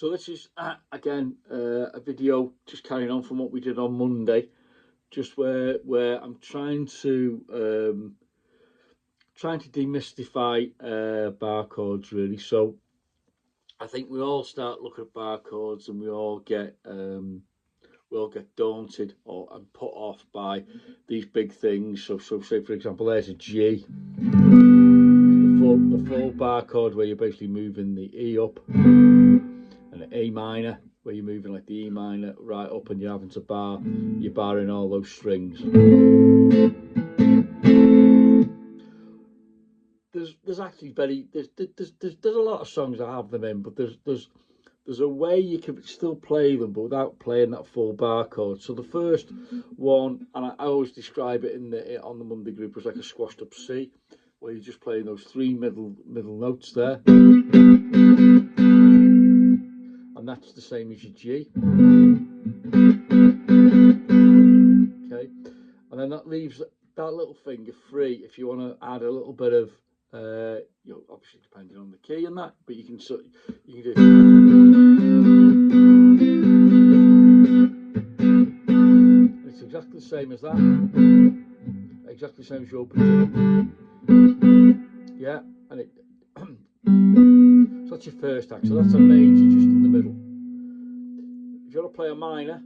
So this is again a video just carrying on from what we did on Monday, just where I'm trying to demystify bar chords really. So I think we all start looking at bar chords and we all get daunted and put off by these big things. So say for example, there's a G, the full bar chord where you're basically moving the E up, and an A minor where you're moving like the E minor right up, and you're having to you're barring all those strings. There's actually there's a lot of songs that have them in, but there's a way you can still play them but without playing that full bar chord. So the first one, and I always describe it on the Monday group, as like a squashed up C, where you're just playing those three middle notes there, and that's the same as your G. Okay, and then that leaves that little finger free if you want to add a little bit of obviously depending on the key and that, but you can do it's exactly the same as that, exactly the same as your open G. Yeah, and so that's your first act, so that's a major just in the middle. If you want to play a minor,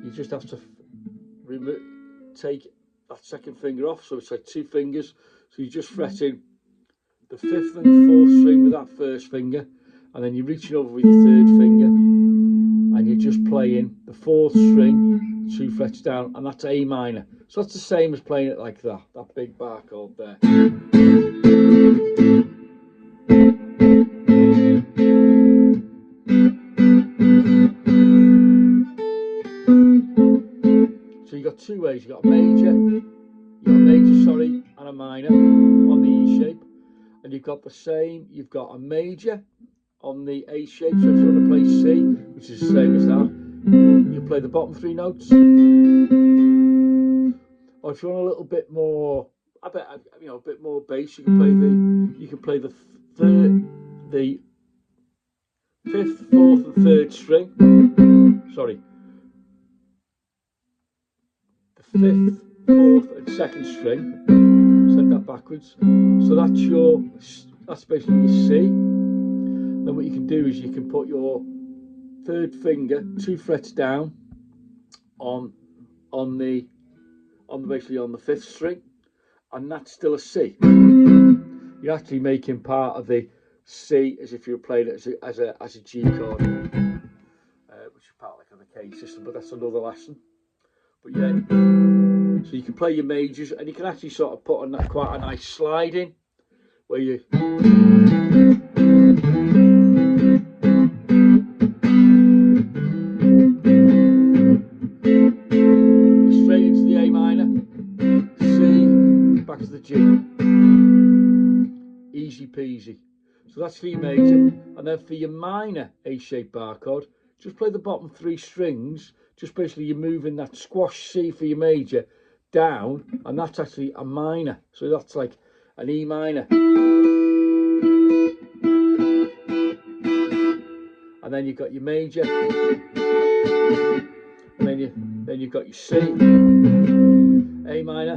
you just have to take that second finger off, so it's like two fingers, so you're just fretting the fifth and fourth string with that first finger, and then you're reaching over with your third finger and you're just playing the fourth string 2 frets down, and that's A minor. So that's the same as playing it like that big bar chord there. So you got two ways, you got a major, and a minor on the E shape, and you've got the same, you've got a major on the A shape. So if you want to play C, which is the same as that, you play the bottom three notes, or if you want a little bit more, a bit more bass, you can play the fifth, fourth, and third string. Sorry, the fifth, fourth, and second string. Set that backwards. So that's basically your C. Then what you can do is you can put your third finger 2 frets down on basically on the fifth string, and that's still a C. You're actually making part of the C as if you were playing it as a G chord, which is part of the K system, but that's another lesson. But yeah, so you can play your majors, and you can actually sort of put on that quite a nice slide in, where you straight into the A minor, C, back to the G. Easy peasy. So that's for your major, and then for your minor A-shaped bar chord, just play the bottom three strings. Just basically you're moving that squash C for your major down, and that's actually a minor. So that's like an E minor. And then you've got your major, and then you've got your C, A minor,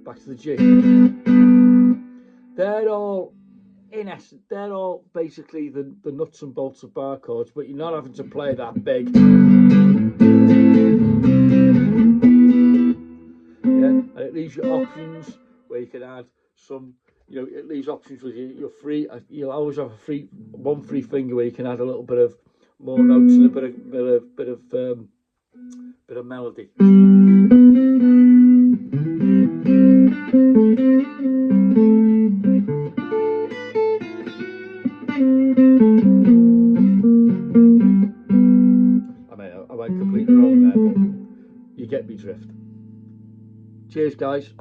back to the G. They're all, in essence, they're all basically the nuts and bolts of bar chords, but you're not having to play that big. Yeah, and it leaves you options where you can add some, it leaves options with your free. You'll always have one free finger where you can add a little bit of more notes and a bit of melody. I went completely wrong there, but you get me drift. Cheers, guys.